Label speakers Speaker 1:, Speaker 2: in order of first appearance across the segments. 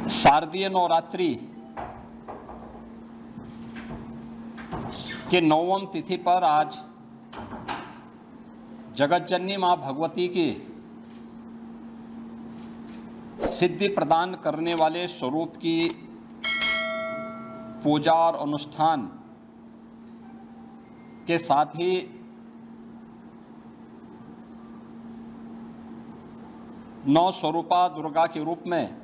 Speaker 1: शारदीय नवरात्रि के 9वीं तिथि पर आज जगतजननी मां भगवती की सिद्धि प्रदान करने वाले स्वरूप की पूजा और अनुष्ठान के साथ ही नौ स्वरूपा दुर्गा के रूप में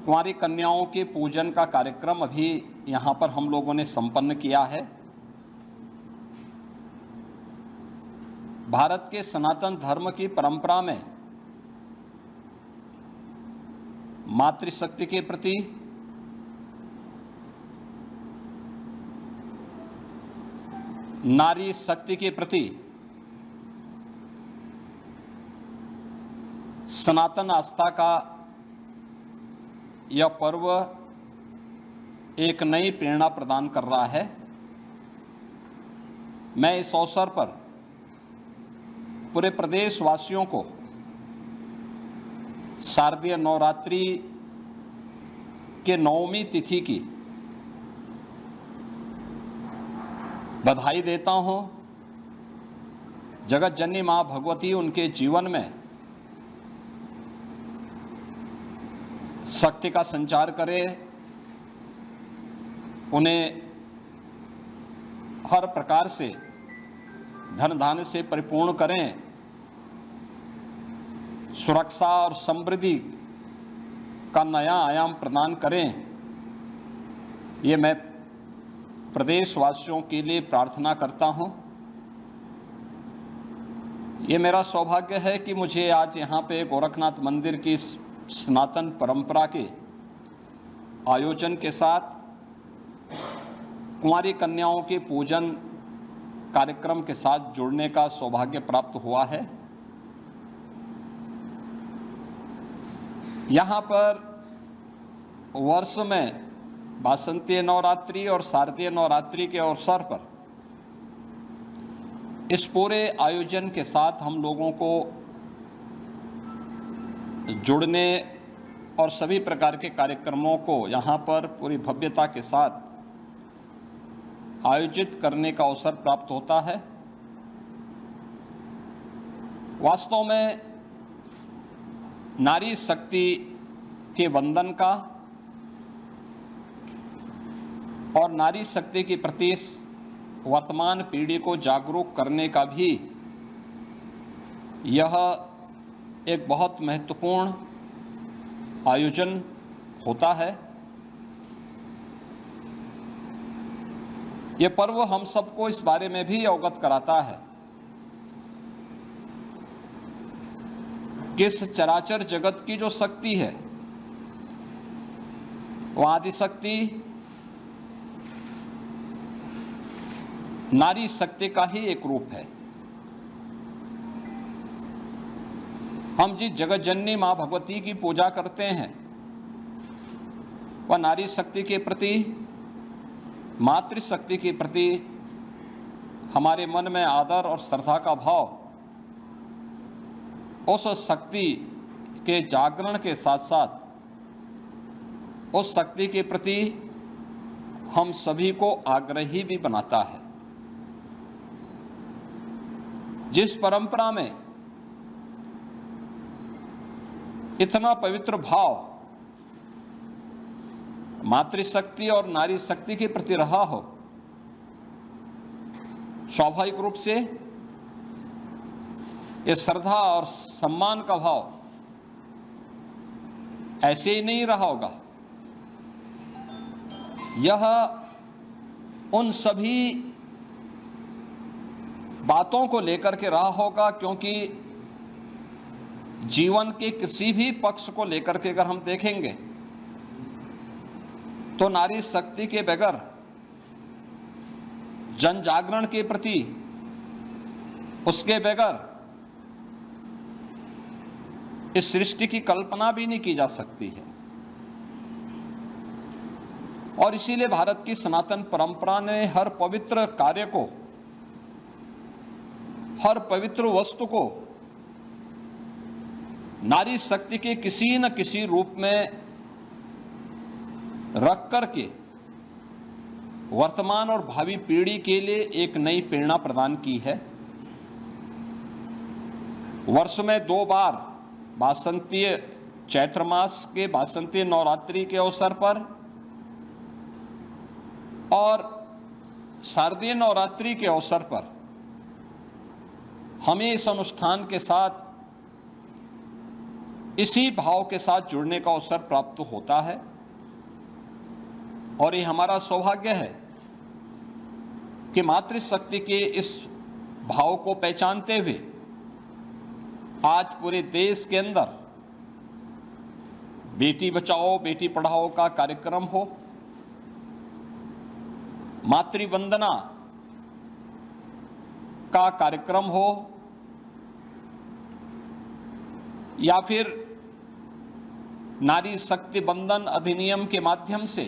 Speaker 1: कुंवारी कन्याओं के पूजन का कार्यक्रम अभी यहाँ पर हम लोगों ने संपन्न किया है। भारत के सनातन धर्म की परंपरा में मातृशक्ति के प्रति नारी शक्ति के प्रति सनातन आस्था का यह पर्व एक नई प्रेरणा प्रदान कर रहा है। मैं इस अवसर पर पूरे प्रदेश वासियों को शारदीय नवरात्रि के 9वीं तिथि की बधाई देता हूं। जगत जननी मां भगवती उनके जीवन में शक्ति का संचार करे, उन्हें हर प्रकार से धन धान्य से परिपूर्ण करें, सुरक्षा और समृद्धि का नया आयाम प्रदान करें। ये मैं प्रदेशवासियों के लिए प्रार्थना करता हूं। ये मेरा सौभाग्य है कि मुझे आज यहाँ पे गोरखनाथ मंदिर की सनातन परंपरा के आयोजन के साथ कुंवारी कन्याओं के पूजन कार्यक्रम के साथ जुड़ने का सौभाग्य प्राप्त हुआ है। यहाँ पर वर्ष में वासंतीय नवरात्रि और शारदीय नवरात्रि के अवसर पर इस पूरे आयोजन के साथ हम लोगों को जुड़ने और सभी प्रकार के कार्यक्रमों को यहाँ पर पूरी भव्यता के साथ आयोजित करने का अवसर प्राप्त होता है। वास्तव में नारी शक्ति के वंदन का और नारी शक्ति के प्रति वर्तमान पीढ़ी को जागरूक करने का भी यह एक बहुत महत्वपूर्ण आयोजन होता है। ये पर्व हम सबको इस बारे में भी अवगत कराता है कि इस चराचर जगत की जो शक्ति है वह आदिशक्ति नारी शक्ति का ही एक रूप है। हम जिस जगत जननी मां भगवती की पूजा करते हैं वह नारी शक्ति के प्रति, मातृशक्ति के प्रति हमारे मन में आदर और श्रद्धा का भाव उस शक्ति के जागरण के साथ साथ उस शक्ति के प्रति हम सभी को आग्रही भी बनाता है। जिस परंपरा में इतना पवित्र भाव मातृशक्ति और नारी शक्ति के प्रति रहा हो, स्वाभाविक रूप से ये श्रद्धा और सम्मान का भाव ऐसे ही नहीं रहा होगा। यह उन सभी बातों को लेकर के रहा होगा, क्योंकि जीवन के किसी भी पक्ष को लेकर के अगर हम देखेंगे तो नारी शक्ति के बगैर जन जागरण के प्रति, उसके बगैर इस सृष्टि की कल्पना भी नहीं की जा सकती है। और इसीलिए भारत की सनातन परंपरा ने हर पवित्र कार्य को, हर पवित्र वस्तु को नारी शक्ति के किसी न किसी रूप में रख करके वर्तमान और भावी पीढ़ी के लिए एक नई प्रेरणा प्रदान की है। वर्ष में 2 बार वासंतीय चैत्र मास के वासंतीय नवरात्रि के अवसर पर और शारदीय नवरात्रि के अवसर पर हमें इस अनुष्ठान के साथ इसी भाव के साथ जुड़ने का अवसर प्राप्त होता है और ये हमारा सौभाग्य है कि मातृशक्ति के इस भाव को पहचानते हुए आज पूरे देश के अंदर बेटी बचाओ बेटी पढ़ाओ का कार्यक्रम हो, मातृवंदना का कार्यक्रम हो या फिर नारी शक्ति बंधन अधिनियम के माध्यम से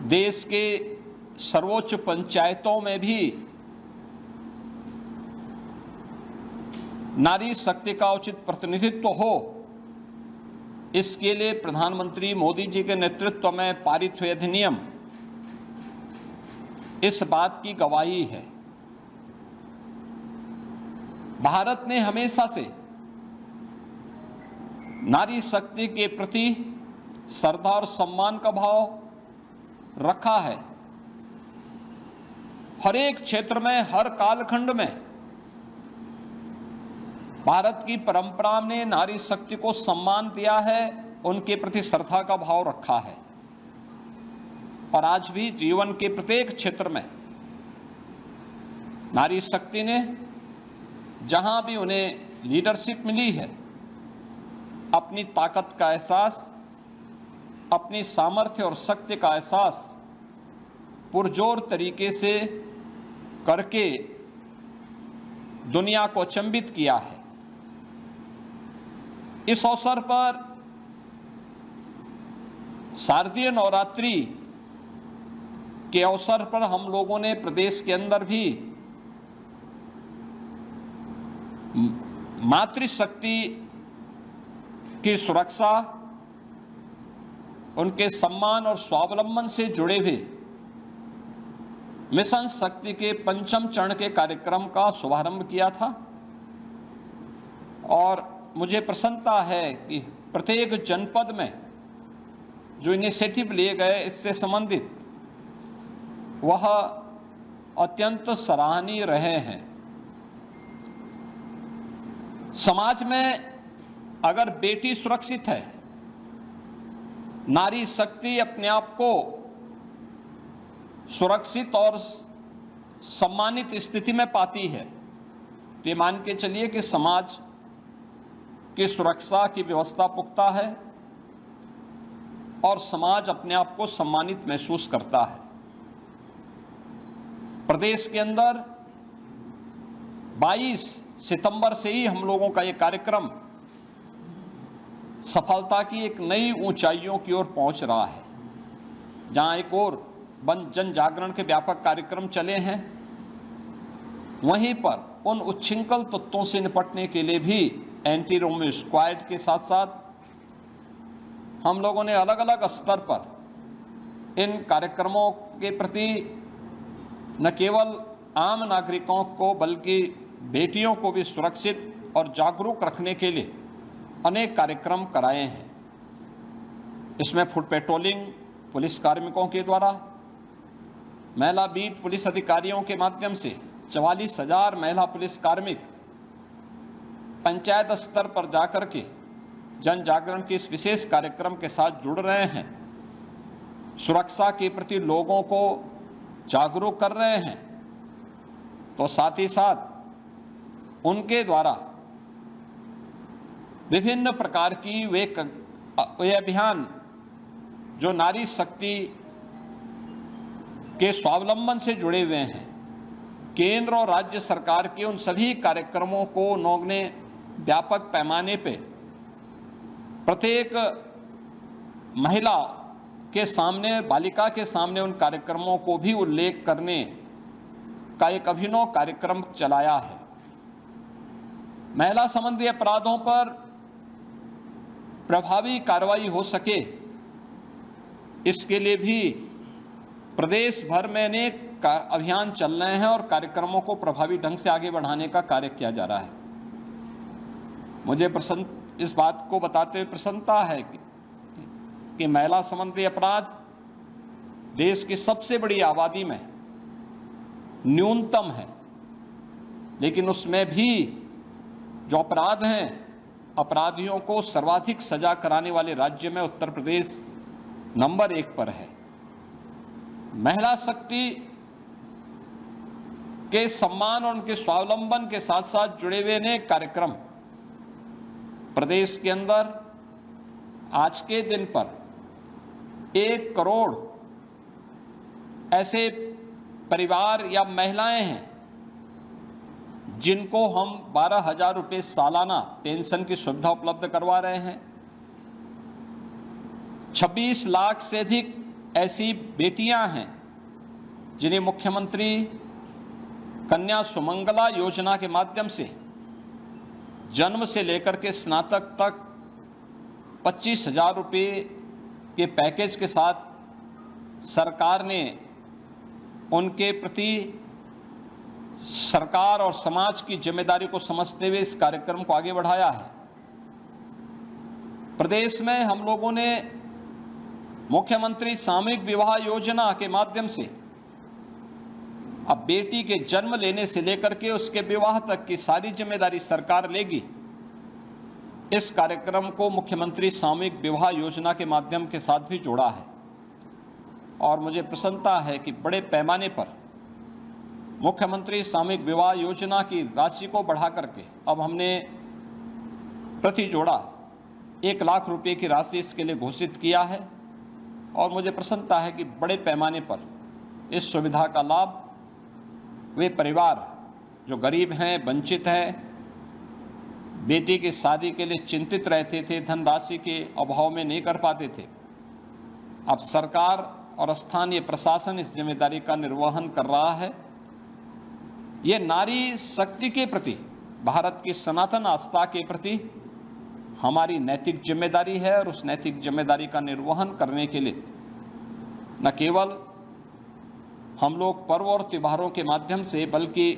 Speaker 1: देश के सर्वोच्च पंचायतों में भी नारी शक्ति का उचित प्रतिनिधित्व हो, इसके लिए प्रधानमंत्री मोदी जी के नेतृत्व में पारित हुए अधिनियम इस बात की गवाही है। भारत ने हमेशा से नारी शक्ति के प्रति श्रद्धा और सम्मान का भाव रखा है। हर एक क्षेत्र में, हर कालखंड में भारत की परंपरा ने नारी शक्ति को सम्मान दिया है, उनके प्रति श्रद्धा का भाव रखा है और आज भी जीवन के प्रत्येक क्षेत्र में नारी शक्ति ने जहां भी उन्हें लीडरशिप मिली है, अपनी ताकत का एहसास, अपनी सामर्थ्य और शक्ति का एहसास पुरजोर तरीके से करके दुनिया को अचंभित किया है। इस अवसर पर शारदीय नवरात्रि के अवसर पर हम लोगों ने प्रदेश के अंदर भी मातृशक्ति की सुरक्षा, उनके सम्मान और स्वावलंबन से जुड़े हुए मिशन शक्ति के 5वें चरण के कार्यक्रम का शुभारंभ किया था और मुझे प्रसन्नता है कि प्रत्येक जनपद में जो इनिशिएटिव लिए गए इससे संबंधित वह अत्यंत सराहनीय रहे हैं। समाज में अगर बेटी सुरक्षित है, नारी शक्ति अपने आप को सुरक्षित और सम्मानित स्थिति में पाती है, तो ये मान के चलिए कि समाज की सुरक्षा की व्यवस्था पुख्ता है और समाज अपने आप को सम्मानित महसूस करता है। प्रदेश के अंदर 22 सितंबर से ही हम लोगों का ये कार्यक्रम सफलता की एक नई ऊंचाइयों की ओर पहुंच रहा है। जहां एक और जन जागरण के व्यापक कार्यक्रम चले हैं, वहीं पर उन उच्छृंखल तत्वों से निपटने के लिए भी एंटी रोमियो स्क्वाड के साथ साथ हम लोगों ने अलग अलग स्तर पर इन कार्यक्रमों के प्रति न केवल आम नागरिकों को बल्कि बेटियों को भी सुरक्षित और जागरूक रखने के लिए अनेक कार्यक्रम कराए हैं। इसमें फुट पेट्रोलिंग पुलिस कार्मिकों के द्वारा, महिला बीट पुलिस अधिकारियों के माध्यम से 44,000 महिला पुलिस कार्मिक पंचायत स्तर पर जाकर के जन जागरण के इस विशेष कार्यक्रम के साथ जुड़ रहे हैं, सुरक्षा के प्रति लोगों को जागरूक कर रहे हैं। तो साथ ही साथ उनके द्वारा विभिन्न प्रकार की वे अभियान जो नारी शक्ति के स्वावलंबन से जुड़े हुए हैं, केंद्र और राज्य सरकार के उन सभी कार्यक्रमों को उन्होंने व्यापक पैमाने पे प्रत्येक महिला के सामने, बालिका के सामने उन कार्यक्रमों को भी उल्लेख करने का एक अभिनव कार्यक्रम चलाया है। महिला संबंधी अपराधों पर प्रभावी कार्रवाई हो सके, इसके लिए भी प्रदेश भर में अनेक अभियान चल रहे हैं और कार्यक्रमों को प्रभावी ढंग से आगे बढ़ाने का कार्य किया जा रहा है। मुझे इस बात को बताते हुए प्रसन्नता है कि महिला संबंधी अपराध देश की सबसे बड़ी आबादी में न्यूनतम है, लेकिन उसमें भी जो अपराध हैं, अपराधियों को सर्वाधिक सजा कराने वाले राज्य में उत्तर प्रदेश नंबर 1 पर है। महिला शक्ति के सम्मान और उनके स्वावलंबन के साथ साथ जुड़े हुए अनेक कार्यक्रम प्रदेश के अंदर आज के दिन पर 1 करोड़ ऐसे परिवार या महिलाएं हैं जिनको हम 12,000 रुपये सालाना पेंशन की सुविधा उपलब्ध करवा रहे हैं। 26 लाख से अधिक ऐसी बेटियां हैं जिन्हें मुख्यमंत्री कन्या सुमंगला योजना के माध्यम से जन्म से लेकर के स्नातक तक 25,000 रुपये के पैकेज के साथ सरकार ने उनके प्रति सरकार और समाज की जिम्मेदारी को समझते हुए इस कार्यक्रम को आगे बढ़ाया है। प्रदेश में हम लोगों ने मुख्यमंत्री सामूहिक विवाह योजना के माध्यम से अब बेटी के जन्म लेने से लेकर के उसके विवाह तक की सारी जिम्मेदारी सरकार लेगी। इस कार्यक्रम को मुख्यमंत्री सामूहिक विवाह योजना के माध्यम के साथ भी जोड़ा है और मुझे प्रसन्नता है कि बड़े पैमाने पर मुख्यमंत्री सामूहिक विवाह योजना की राशि को बढ़ा करके अब हमने प्रति जोड़ा 1 लाख रुपए की राशि इसके लिए घोषित किया है और मुझे प्रसन्नता है कि बड़े पैमाने पर इस सुविधा का लाभ वे परिवार जो गरीब हैं, वंचित हैं, बेटी की शादी के लिए चिंतित रहते थे, धनराशि के अभाव में नहीं कर पाते थे, अब सरकार और स्थानीय प्रशासन इस जिम्मेदारी का निर्वहन कर रहा है। ये नारी शक्ति के प्रति, भारत की सनातन आस्था के प्रति हमारी नैतिक जिम्मेदारी है और उस नैतिक जिम्मेदारी का निर्वहन करने के लिए न केवल हम लोग पर्व और त्योहारों के माध्यम से बल्कि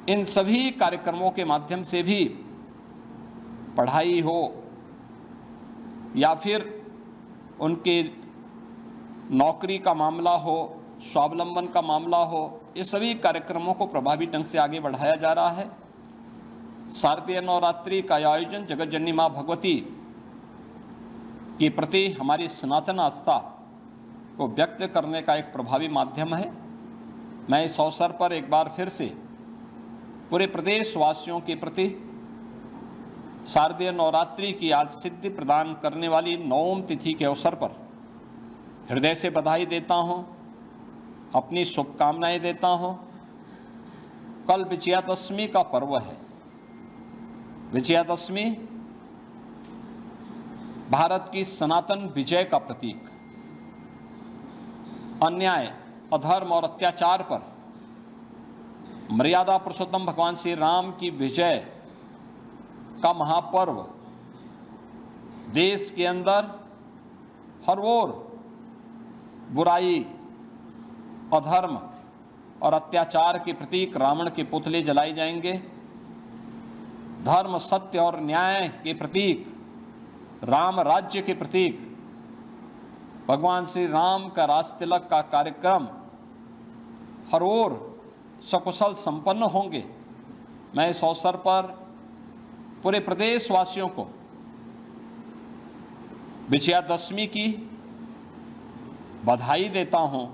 Speaker 1: इन सभी कार्यक्रमों के माध्यम से भी पढ़ाई हो या फिर उनके नौकरी का मामला हो, स्वावलंबन का मामला हो, ये सभी कार्यक्रमों को प्रभावी ढंग से आगे बढ़ाया जा रहा है। शारदीय नवरात्रि का आयोजन जगत जननी मां भगवती के प्रति हमारी सनातन आस्था को व्यक्त करने का एक प्रभावी माध्यम है। मैं इस अवसर पर एक बार फिर से पूरे प्रदेश वासियों के प्रति शारदीय नवरात्रि की आज सिद्धि प्रदान करने वाली 9वीं तिथि के अवसर पर हृदय से बधाई देता हूं, अपनी शुभकामनाएं देता हूं। कल विजयादशमी का पर्व है। विजयादशमी भारत की सनातन विजय का प्रतीक, अन्याय, अधर्म और अत्याचार पर मर्यादा पुरुषोत्तम भगवान श्री राम की विजय का महापर्व देश के अंदर हर ओर बुराई, अधर्म और अत्याचार के प्रतीक रावण के पुतले जलाए जाएंगे। धर्म, सत्य और न्याय के प्रतीक, राम राज्य के प्रतीक भगवान श्री राम का राज तिलक का कार्यक्रम हर ओर सकुशल संपन्न होंगे। मैं इस अवसर पर पूरे प्रदेश वासियों को विजयादशमी की बधाई देता हूं,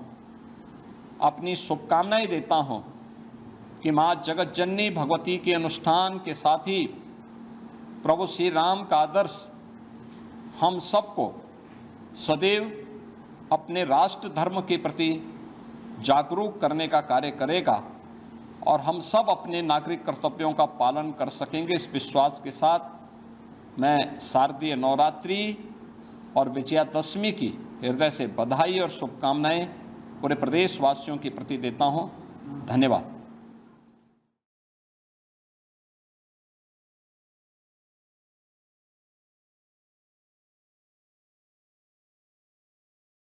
Speaker 1: अपनी शुभकामनाएं देता हूं कि मां जगत जननी भगवती के अनुष्ठान के साथ ही प्रभु श्री राम का आदर्श हम सबको सदैव अपने राष्ट्र धर्म के प्रति जागरूक करने का कार्य करेगा और हम सब अपने नागरिक कर्तव्यों का पालन कर सकेंगे। इस विश्वास के साथ मैं शारदीय नवरात्रि और विजयादशमी की हृदय से बधाई और शुभकामनाएं पूरे प्रदेश वासियों के प्रति देता हूं। धन्यवाद।